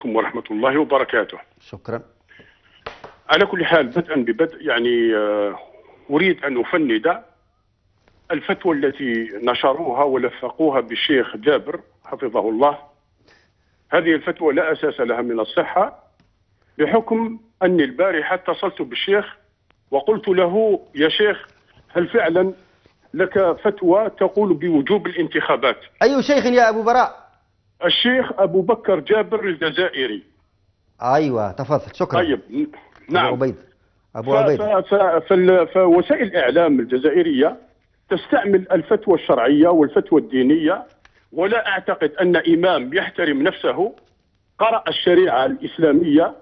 عليكم ورحمة الله وبركاته. شكرا. على كل حال بدءا ببدء يعني أريد أن أفند الفتوى التي نشروها ولفقوها بالشيخ جابر حفظه الله. هذه الفتوى لا أساس لها من الصحة، بحكم أني البارحة اتصلت بالشيخ وقلت له: يا شيخ، هل فعلا لك فتوى تقول بوجوب الانتخابات؟ أي شيخ يا أبو براء؟ الشيخ أبو بكر جابر الجزائري. أيوة تفضل. شكرا. طيب نعم. أبو عبيد. فوسائل الإعلام الجزائرية تستعمل الفتوى الشرعية والفتوى الدينية، ولا أعتقد أن إمام يحترم نفسه قرأ الشريعة الإسلامية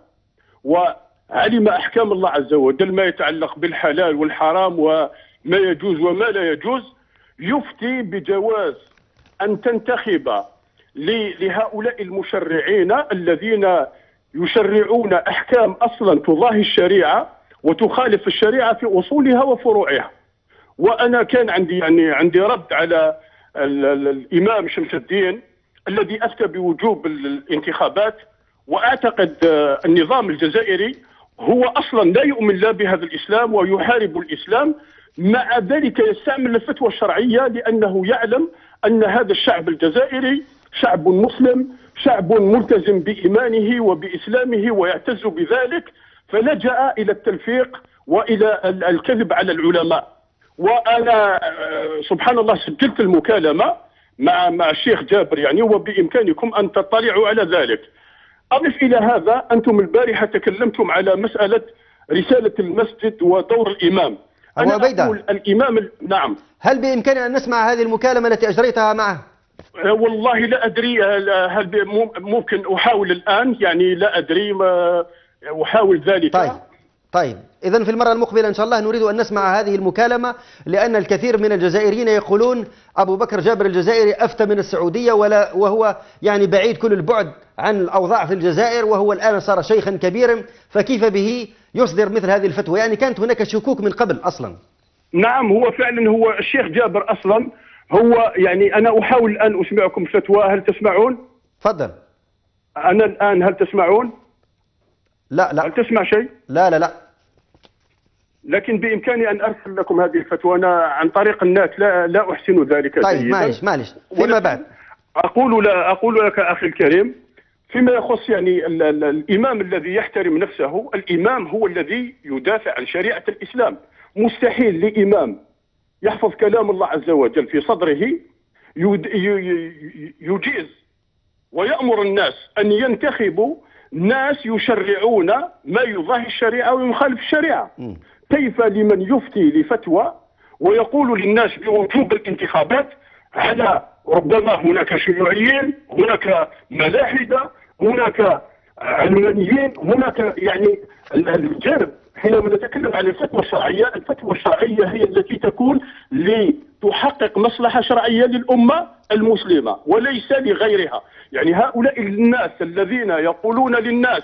وعلم أحكام الله عز وجل ما يتعلق بالحلال والحرام وما يجوز وما لا يجوز، يفتي بجواز أن تنتخب لهؤلاء المشرعين الذين يشرعون أحكام أصلا تضاهي الشريعة وتخالف الشريعة في أصولها وفروعها. وأنا كان عندي رد على الإمام شمس الدين الذي أفتى بوجوب الانتخابات، وأعتقد النظام الجزائري هو أصلا لا يؤمن لا بهذا الإسلام ويحارب الإسلام، مع ذلك يستعمل الفتوى الشرعية لأنه يعلم أن هذا الشعب الجزائري شعب مسلم، شعب ملتزم بإيمانه وبإسلامه ويعتز بذلك، فلجأ إلى التلفيق وإلى الكذب على العلماء. وأنا سبحان الله سجلت المكالمة مع الشيخ جابر يعني، وبإمكانكم أن تطلعوا على ذلك. أضف إلى هذا، أنتم البارحة تكلمتم على مسألة رسالة المسجد ودور الإمام. أبو عبيدة، الإمام نعم، هل بإمكاننا أن نسمع هذه المكالمة التي أجريتها معه؟ والله لا أدري، هل ممكن أحاول الآن؟ يعني لا أدري، أحاول ذلك. طيب إذن في المرة المقبلة إن شاء الله نريد أن نسمع هذه المكالمة، لأن الكثير من الجزائريين يقولون أبو بكر جابر الجزائري أفتى من السعودية وهو يعني بعيد كل البعد عن الأوضاع في الجزائر، وهو الآن صار شيخا كبيرا، فكيف به يصدر مثل هذه الفتوى؟ يعني كانت هناك شكوك من قبل أصلا. نعم، هو فعلا هو الشيخ جابر أصلا هو يعني. أنا أحاول الآن أسمعكم فتوى، هل تسمعون؟ تفضل. أنا الآن هل تسمعون؟ لا. هل تسمع شيء؟ لا. لكن بإمكاني أن أرسل لكم هذه الفتوى أنا عن طريق النت، لا أحسن ذلك. طيب معلش فيما بعد. أقول لك أخي الكريم، فيما يخص يعني الإمام الذي يحترم نفسه، الإمام هو الذي يدافع عن شريعة الإسلام. مستحيل لإمام يحفظ كلام الله عز وجل في صدره يجيز ويأمر الناس أن ينتخبوا ناس يشرعون ما يضاهي الشريعة ويخالف الشريعة. كيف لمن يفتي لفتوى ويقول للناس بوجوب الانتخابات على ربما هناك شيوعيين، هناك ملاحدة، هناك علمانيين، هناك يعني الجانب. حينما نتكلم عن الفتوى الشرعية، الفتوى الشرعية هي التي تكون لتحقق مصلحة شرعية للأمة المسلمة وليس لغيرها. يعني هؤلاء الناس الذين يقولون للناس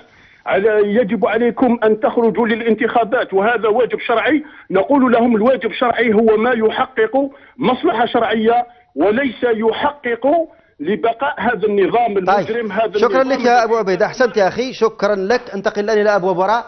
يجب عليكم أن تخرجوا للانتخابات وهذا واجب شرعي، نقول لهم الواجب الشرعي هو ما يحقق مصلحة شرعية وليس يحقق لبقاء هذا النظام المجرم. شكرا لك يا أبو عبيدة، أحسنت يا أخي، شكرا لك. انتقل الآن إلى أبو براء.